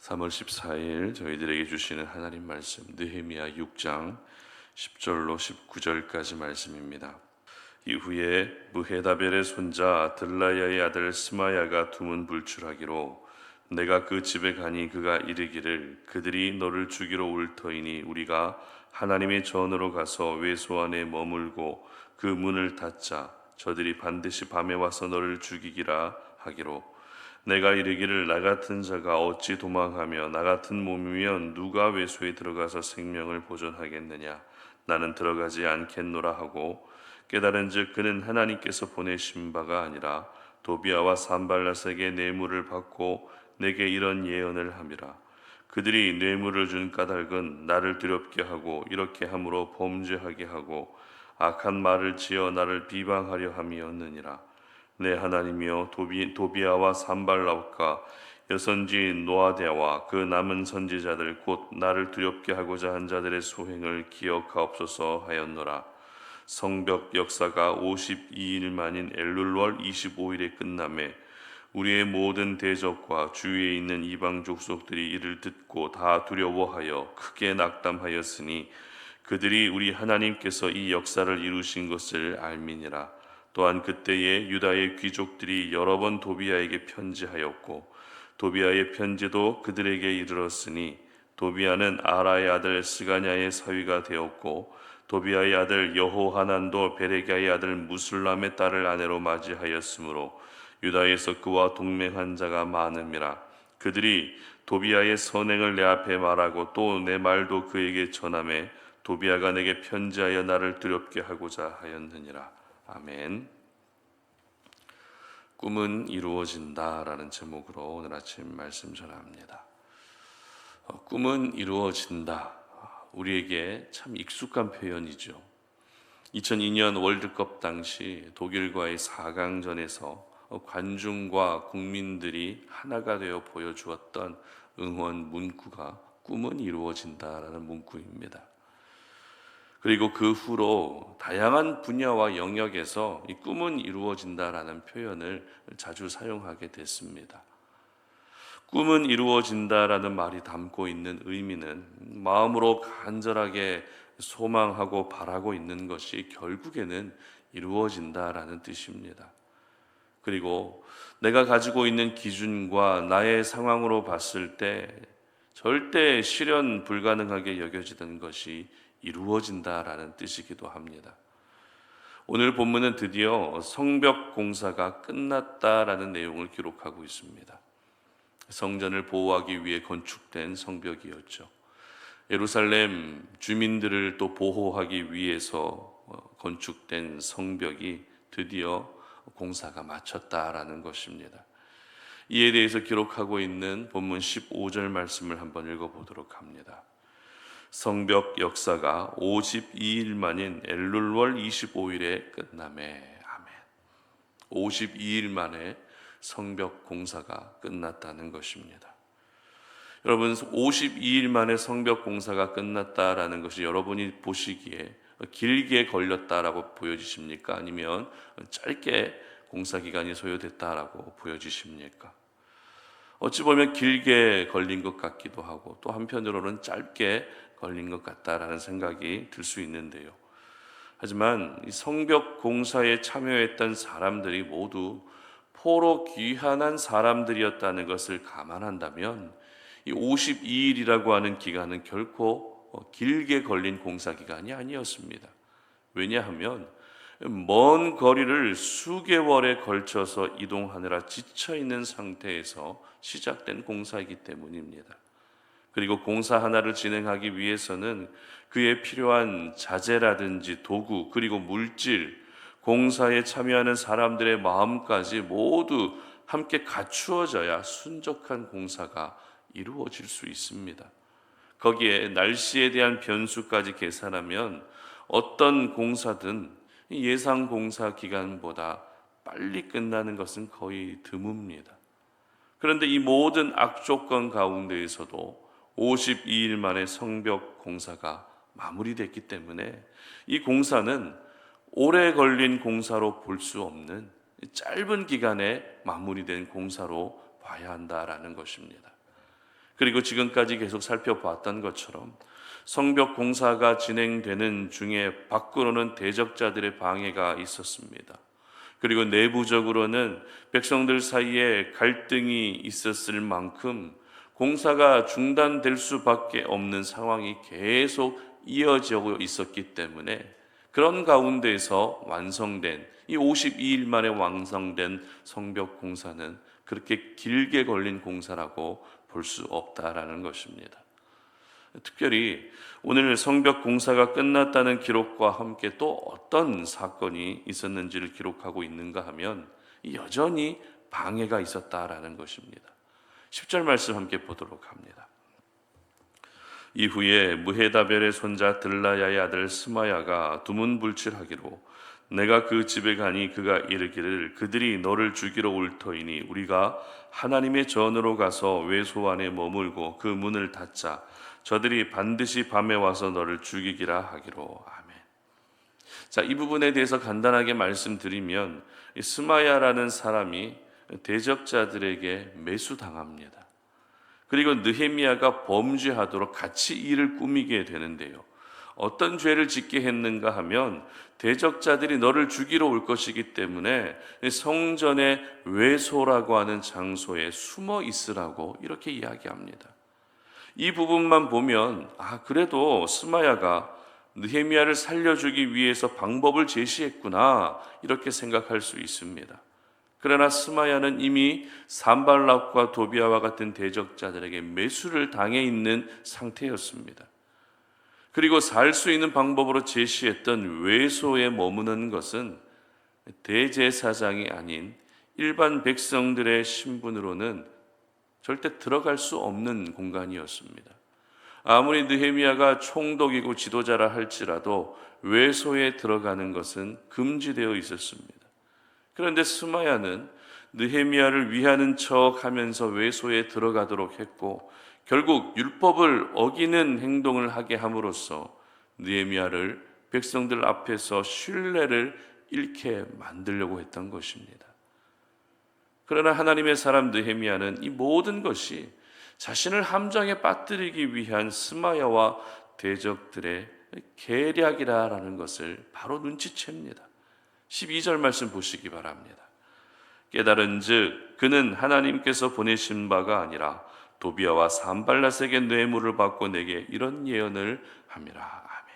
3월 14일 저희들에게 주시는 하나님 말씀 느헤미야 6장 10절로 19절까지 말씀입니다. 이후에 무헤다벨의 손자 들라야의 아들 스마야가 두문 불출하기로 내가 그 집에 가니 그가 이르기를 그들이 너를 죽이러 올 터이니 우리가 하나님의 전으로 가서 외소 안에 머물고 그 문을 닫자. 저들이 반드시 밤에 와서 너를 죽이기라 하기로 내가 이르기를 나 같은 자가 어찌 도망하며 나 같은 몸이면 누가 외소에 들어가서 생명을 보존하겠느냐. 나는 들어가지 않겠노라 하고 깨달은즉 그는 하나님께서 보내신 바가 아니라 도비아와 산발랏에게 뇌물을 받고 내게 이런 예언을 함이라. 그들이 뇌물을 준 까닭은 나를 두렵게 하고 이렇게 함으로 범죄하게 하고 악한 말을 지어 나를 비방하려 함이었느니라. 내 하나님이여 도비아와 산발랏과 여선지인 노아데와 그 남은 선지자들 곧 나를 두렵게 하고자 한 자들의 소행을 기억하옵소서 하였노라. 성벽 역사가 52일 만인 엘룰월 25일에 끝남에 우리의 모든 대적과 주위에 있는 이방 족속들이 이를 듣고 다 두려워하여 크게 낙담하였으니 그들이 우리 하나님께서 이 역사를 이루신 것을 알미니라. 또한 그때에 유다의 귀족들이 여러 번 도비아에게 편지하였고 도비아의 편지도 그들에게 이르렀으니 도비아는 아라의 아들 스가냐의 사위가 되었고 도비아의 아들 여호하난도 베레기야의 아들 무술람의 딸을 아내로 맞이하였으므로 유다에서 그와 동맹한 자가 많음이라. 그들이 도비아의 선행을 내 앞에 말하고 또 내 말도 그에게 전하매 도비아가 내게 편지하여 나를 두렵게 하고자 하였느니라. 아멘. 꿈은 이루어진다라는 제목으로 오늘 아침 말씀 전합니다. 꿈은 이루어진다. 우리에게 참 익숙한 표현이죠. 2002년 월드컵 당시 독일과의 4강전에서 관중과 국민들이 하나가 되어 보여주었던 응원 문구가 꿈은 이루어진다라는 문구입니다. 그리고 그 후로 다양한 분야와 영역에서 이 꿈은 이루어진다라는 표현을 자주 사용하게 됐습니다. 꿈은 이루어진다라는 말이 담고 있는 의미는 마음으로 간절하게 소망하고 바라고 있는 것이 결국에는 이루어진다라는 뜻입니다. 그리고 내가 가지고 있는 기준과 나의 상황으로 봤을 때 절대 실현 불가능하게 여겨지던 것이 이루어진다라는 뜻이기도 합니다. 오늘 본문은 드디어 성벽 공사가 끝났다라는 내용을 기록하고 있습니다. 성전을 보호하기 위해 건축된 성벽이었죠. 예루살렘 주민들을 또 보호하기 위해서 건축된 성벽이 드디어 공사가 마쳤다라는 것입니다. 이에 대해서 기록하고 있는 본문 15절 말씀을 한번 읽어보도록 합니다. 성벽 역사가 52일 만인 엘룰월 25일에 끝남에. 아멘. 52일 만에 성벽 공사가 끝났다는 것입니다. 여러분, 52일 만에 성벽 공사가 끝났다라는 것이 여러분이 보시기에 길게 걸렸다라고 보여지십니까? 아니면 짧게 공사 기간이 소요됐다라고 보여지십니까? 어찌 보면 길게 걸린 것 같기도 하고 또 한편으로는 짧게 걸린 것 같다라는 생각이 들 수 있는데요. 하지만 이 성벽 공사에 참여했던 사람들이 모두 포로 귀환한 사람들이었다는 것을 감안한다면 이 52일이라고 하는 기간은 결코 길게 걸린 공사 기간이 아니었습니다. 왜냐하면 먼 거리를 수개월에 걸쳐서 이동하느라 지쳐있는 상태에서 시작된 공사이기 때문입니다. 그리고 공사 하나를 진행하기 위해서는 그에 필요한 자재라든지 도구 그리고 물질, 공사에 참여하는 사람들의 마음까지 모두 함께 갖추어져야 순적한 공사가 이루어질 수 있습니다. 거기에 날씨에 대한 변수까지 계산하면 어떤 공사든 예상 공사 기간보다 빨리 끝나는 것은 거의 드뭅니다. 그런데 이 모든 악조건 가운데에서도 52일 만에 성벽 공사가 마무리됐기 때문에 이 공사는 오래 걸린 공사로 볼 수 없는 짧은 기간에 마무리된 공사로 봐야 한다라는 것입니다. 그리고 지금까지 계속 살펴봤던 것처럼 성벽 공사가 진행되는 중에 밖으로는 대적자들의 방해가 있었습니다. 그리고 내부적으로는 백성들 사이에 갈등이 있었을 만큼 공사가 중단될 수밖에 없는 상황이 계속 이어지고 있었기 때문에 그런 가운데에서 완성된 이 52일 만에 완성된 성벽 공사는 그렇게 길게 걸린 공사라고 볼 수 없다라는 것입니다. 특별히 오늘 성벽 공사가 끝났다는 기록과 함께 또 어떤 사건이 있었는지를 기록하고 있는가 하면 여전히 방해가 있었다라는 것입니다. 10절 말씀 함께 보도록 합니다. 이후에 무헤다벨의 손자 들라야의 아들 스마야가 두문불칠하기로 내가 그 집에 가니 그가 이르기를 그들이 너를 죽이러 올 터이니 우리가 하나님의 전으로 가서 외소 안에 머물고 그 문을 닫자. 저들이 반드시 밤에 와서 너를 죽이기라 하기로. 아멘. 자, 이 부분에 대해서 간단하게 말씀드리면 이 스마야라는 사람이 대적자들에게 매수당합니다. 그리고 느헤미야가 범죄하도록 같이 일을 꾸미게 되는데요. 어떤 죄를 짓게 했는가 하면 대적자들이 너를 죽이러 올 것이기 때문에 성전의 외소라고 하는 장소에 숨어 있으라고 이렇게 이야기합니다. 이 부분만 보면 그래도 스마야가 느헤미야를 살려주기 위해서 방법을 제시했구나 이렇게 생각할 수 있습니다. 그러나 스마야는 이미 산발락과 도비아와 같은 대적자들에게 매수를 당해 있는 상태였습니다. 그리고 살 수 있는 방법으로 제시했던 외소에 머무는 것은 대제사장이 아닌 일반 백성들의 신분으로는 절대 들어갈 수 없는 공간이었습니다. 아무리 느헤미야가 총독이고 지도자라 할지라도 외소에 들어가는 것은 금지되어 있었습니다. 그런데 스마야는 느헤미야를 위하는 척 하면서 외소에 들어가도록 했고 결국 율법을 어기는 행동을 하게 함으로써 느헤미야를 백성들 앞에서 신뢰를 잃게 만들려고 했던 것입니다. 그러나 하나님의 사람 느헤미야는 이 모든 것이 자신을 함정에 빠뜨리기 위한 스마야와 대적들의 계략이라는 것을 바로 눈치챕니다. 12절 말씀 보시기 바랍니다. 깨달은즉 그는 하나님께서 보내신 바가 아니라 도비아와 산발랏에게 뇌물을 받고 내게 이런 예언을 함이라. 아멘.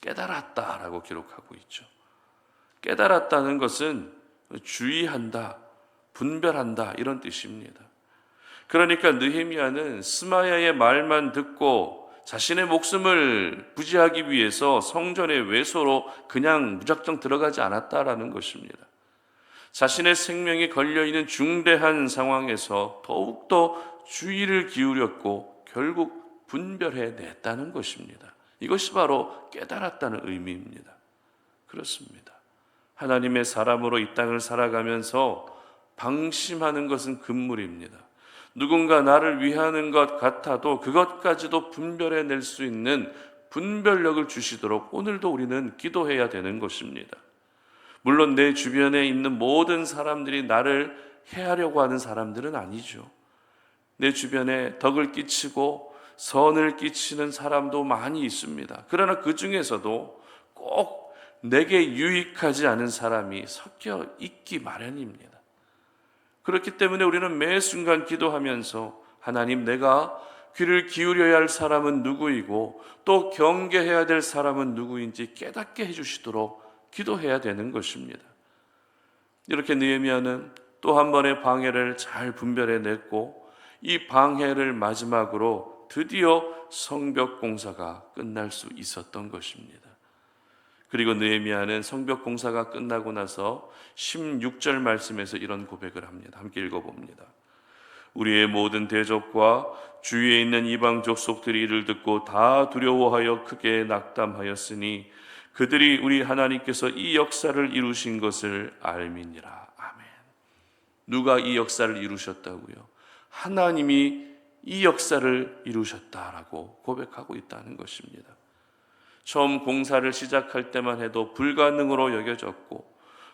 깨달았다라고 기록하고 있죠. 깨달았다는 것은 주의한다, 분별한다 이런 뜻입니다. 그러니까 느헤미야는 스마야의 말만 듣고 자신의 목숨을 부지하기 위해서 성전의 외소로 그냥 무작정 들어가지 않았다라는 것입니다. 자신의 생명이 걸려있는 중대한 상황에서 더욱더 주의를 기울였고 결국 분별해냈다는 것입니다. 이것이 바로 깨달았다는 의미입니다. 그렇습니다. 하나님의 사람으로 이 땅을 살아가면서 방심하는 것은 금물입니다. 누군가 나를 위하는 것 같아도 그것까지도 분별해낼 수 있는 분별력을 주시도록 오늘도 우리는 기도해야 되는 것입니다. 물론 내 주변에 있는 모든 사람들이 나를 해하려고 하는 사람들은 아니죠. 내 주변에 덕을 끼치고 선을 끼치는 사람도 많이 있습니다. 그러나 그 중에서도 꼭 내게 유익하지 않은 사람이 섞여 있기 마련입니다. 그렇기 때문에 우리는 매 순간 기도하면서 하나님, 내가 귀를 기울여야 할 사람은 누구이고 또 경계해야 될 사람은 누구인지 깨닫게 해주시도록 기도해야 되는 것입니다. 이렇게 느헤미야는 또 한 번의 방해를 잘 분별해냈고 이 방해를 마지막으로 드디어 성벽 공사가 끝날 수 있었던 것입니다. 그리고 느헤미야는 성벽 공사가 끝나고 나서 16절 말씀에서 이런 고백을 합니다. 함께 읽어봅니다. 우리의 모든 대적과 주위에 있는 이방 족속들이 이를 듣고 다 두려워하여 크게 낙담하였으니 그들이 우리 하나님께서 이 역사를 이루신 것을 알미니라. 아멘. 누가 이 역사를 이루셨다고요? 하나님이 이 역사를 이루셨다라고 고백하고 있다는 것입니다. 처음 공사를 시작할 때만 해도 불가능으로 여겨졌고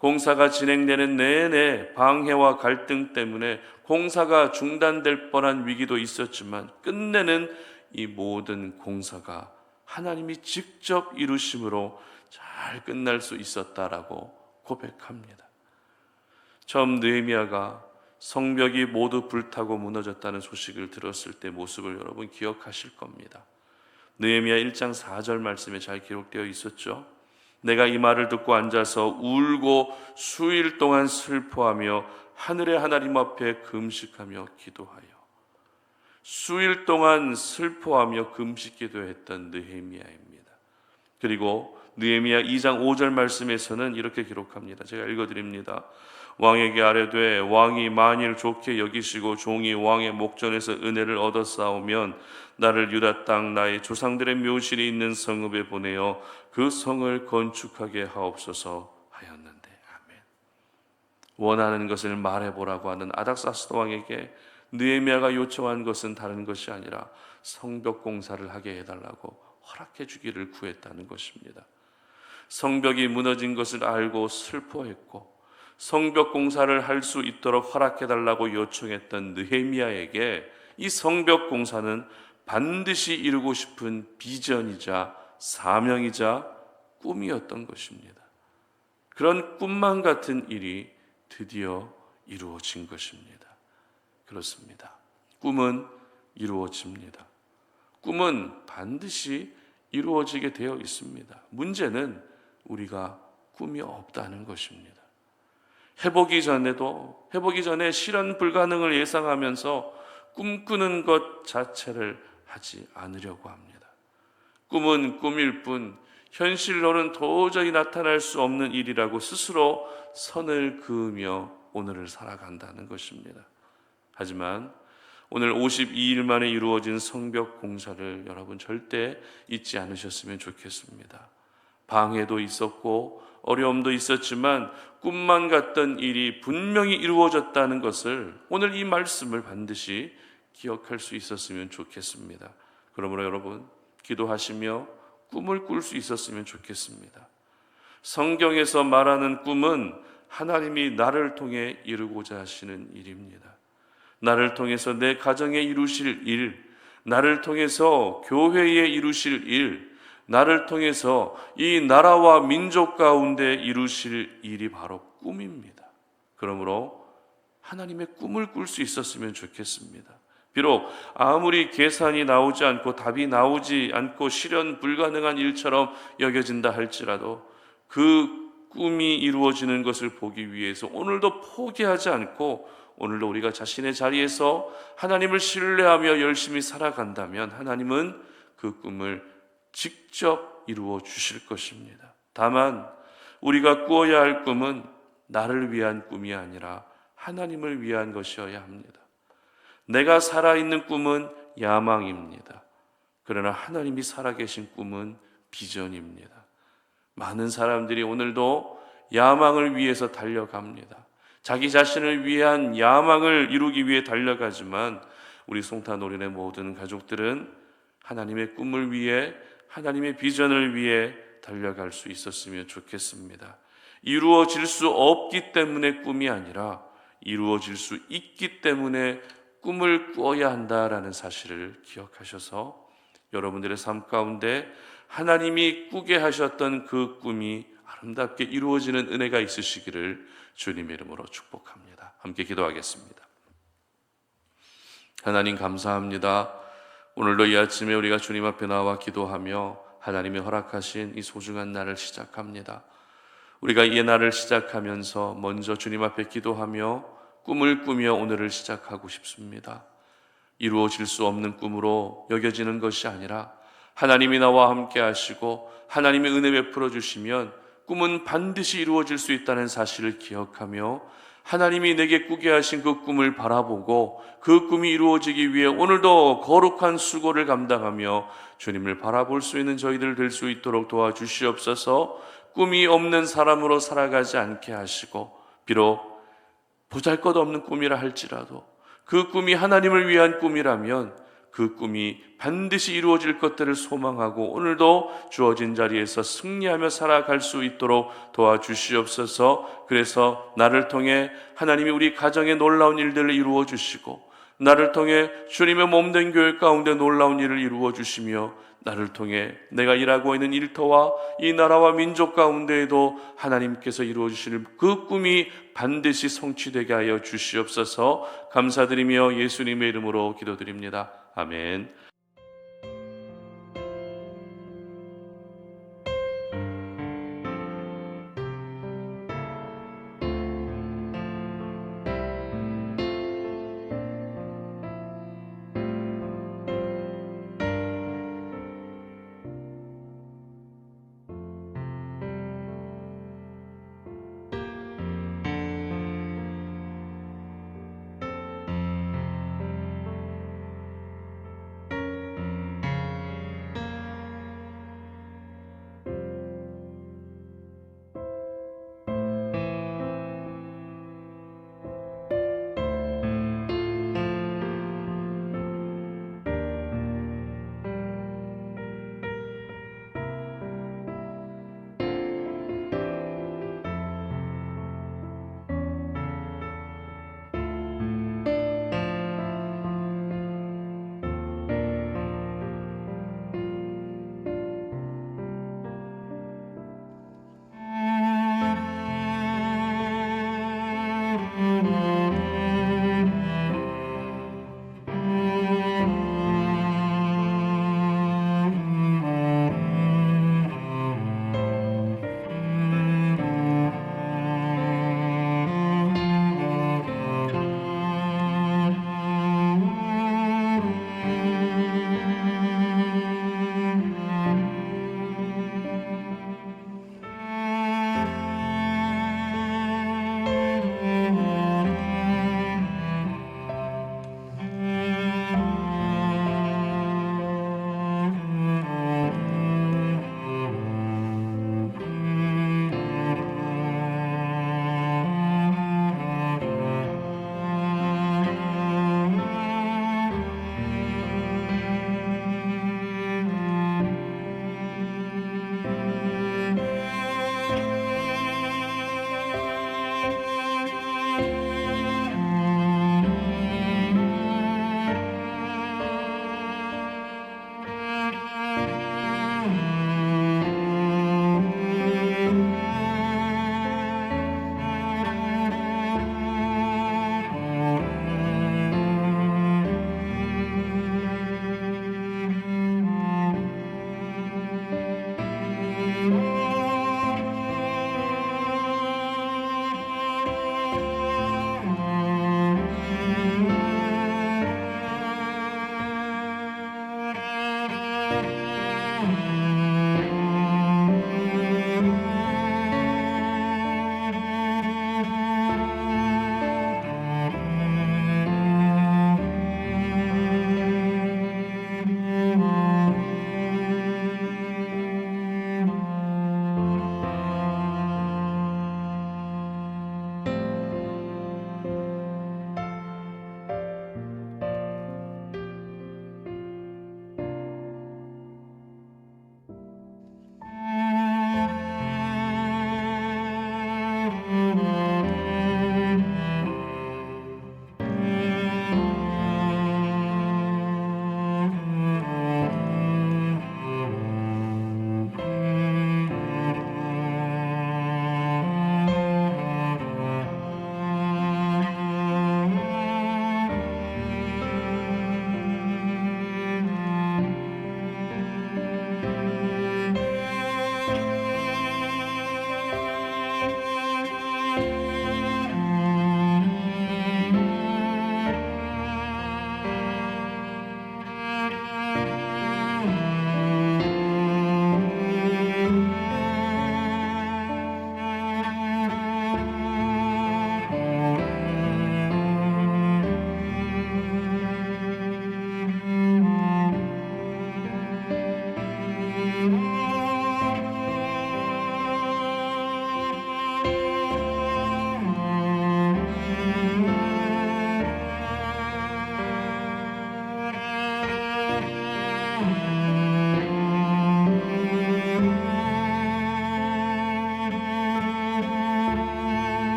공사가 진행되는 내내 방해와 갈등 때문에 공사가 중단될 뻔한 위기도 있었지만 끝내는 이 모든 공사가 하나님이 직접 이루심으로 잘 끝날 수 있었다라고 고백합니다. 처음 느헤미야가 성벽이 모두 불타고 무너졌다는 소식을 들었을 때 모습을 여러분 기억하실 겁니다. 느헤미야 1장 4절 말씀에 잘 기록되어 있었죠. 내가 이 말을 듣고 앉아서 울고 수일 동안 슬퍼하며 하늘의 하나님 앞에 금식하며 기도하여. 수일 동안 슬퍼하며 금식 기도했던 느헤미야입니다. 그리고 느헤미야 2장 5절 말씀에서는 이렇게 기록합니다. 제가 읽어드립니다. 왕에게 아뢰되 왕이 만일 좋게 여기시고 종이 왕의 목전에서 은혜를 얻었사오면 나를 유다 땅 나의 조상들의 묘실이 있는 성읍에 보내어 그 성을 건축하게 하옵소서 하였는데. 아멘. 원하는 것을 말해보라고 하는 아닥사스도 왕에게 느헤미야가 요청한 것은 다른 것이 아니라 성벽 공사를 하게 해달라고 허락해 주기를 구했다는 것입니다. 성벽이 무너진 것을 알고 슬퍼했고 성벽 공사를 할 수 있도록 허락해달라고 요청했던 느헤미야에게 이 성벽 공사는 반드시 이루고 싶은 비전이자 사명이자 꿈이었던 것입니다. 그런 꿈만 같은 일이 드디어 이루어진 것입니다. 그렇습니다. 꿈은 이루어집니다. 꿈은 반드시 이루어지게 되어 있습니다. 문제는 우리가 꿈이 없다는 것입니다. 해보기 전에 실현 불가능을 예상하면서 꿈꾸는 것 자체를 하지 않으려고 합니다. 꿈은 꿈일 뿐 현실로는 도저히 나타날 수 없는 일이라고 스스로 선을 그으며 오늘을 살아간다는 것입니다. 하지만 오늘 52일 만에 이루어진 성벽 공사를 여러분 절대 잊지 않으셨으면 좋겠습니다. 방해도 있었고 어려움도 있었지만 꿈만 같던 일이 분명히 이루어졌다는 것을 오늘 이 말씀을 반드시 기억할 수 있었으면 좋겠습니다. 그러므로 여러분 기도하시며 꿈을 꿀 수 있었으면 좋겠습니다. 성경에서 말하는 꿈은 하나님이 나를 통해 이루고자 하시는 일입니다. 나를 통해서 내 가정에 이루실 일, 나를 통해서 교회에 이루실 일, 나를 통해서 이 나라와 민족 가운데 이루실 일이 바로 꿈입니다. 그러므로 하나님의 꿈을 꿀 수 있었으면 좋겠습니다. 비록 아무리 계산이 나오지 않고 답이 나오지 않고 실현 불가능한 일처럼 여겨진다 할지라도 그 꿈이 이루어지는 것을 보기 위해서 오늘도 포기하지 않고 오늘도 우리가 자신의 자리에서 하나님을 신뢰하며 열심히 살아간다면 하나님은 그 꿈을 직접 이루어 주실 것입니다. 다만 우리가 꾸어야 할 꿈은 나를 위한 꿈이 아니라 하나님을 위한 것이어야 합니다. 내가 살아있는 꿈은 야망입니다. 그러나 하나님이 살아계신 꿈은 비전입니다. 많은 사람들이 오늘도 야망을 위해서 달려갑니다. 자기 자신을 위한 야망을 이루기 위해 달려가지만 우리 송탄오륜의 모든 가족들은 하나님의 꿈을 위해 하나님의 비전을 위해 달려갈 수 있었으면 좋겠습니다. 이루어질 수 없기 때문에 꿈이 아니라 이루어질 수 있기 때문에 꿈을 꾸어야 한다라는 사실을 기억하셔서 여러분들의 삶 가운데 하나님이 꾸게 하셨던 그 꿈이 아름답게 이루어지는 은혜가 있으시기를 주님의 이름으로 축복합니다. 함께 기도하겠습니다. 하나님 감사합니다. 오늘도 이 아침에 우리가 주님 앞에 나와 기도하며 하나님이 허락하신 이 소중한 날을 시작합니다. 우리가 이 날을 시작하면서 먼저 주님 앞에 기도하며 꿈을 꾸며 오늘을 시작하고 싶습니다. 이루어질 수 없는 꿈으로 여겨지는 것이 아니라 하나님이 나와 함께 하시고 하나님의 은혜 베풀어 주시면 꿈은 반드시 이루어질 수 있다는 사실을 기억하며 하나님이 내게 꾸게 하신 그 꿈을 바라보고 그 꿈이 이루어지기 위해 오늘도 거룩한 수고를 감당하며 주님을 바라볼 수 있는 저희들 될 수 있도록 도와주시옵소서. 꿈이 없는 사람으로 살아가지 않게 하시고 비록 보잘것없는 꿈이라 할지라도 그 꿈이 하나님을 위한 꿈이라면 그 그 꿈이 반드시 이루어질 것들을 소망하고 오늘도 주어진 자리에서 승리하며 살아갈 수 있도록 도와주시옵소서. 그래서 나를 통해 하나님이 우리 가정에 놀라운 일들을 이루어 주시고, 나를 통해 주님의 몸된 교회 가운데 놀라운 일을 이루어 주시며, 나를 통해 내가 일하고 있는 일터와 이 나라와 민족 가운데에도 하나님께서 이루어 주실 그 꿈이 반드시 성취되게 하여 주시옵소서. 감사드리며 예수님의 이름으로 기도드립니다. 아멘.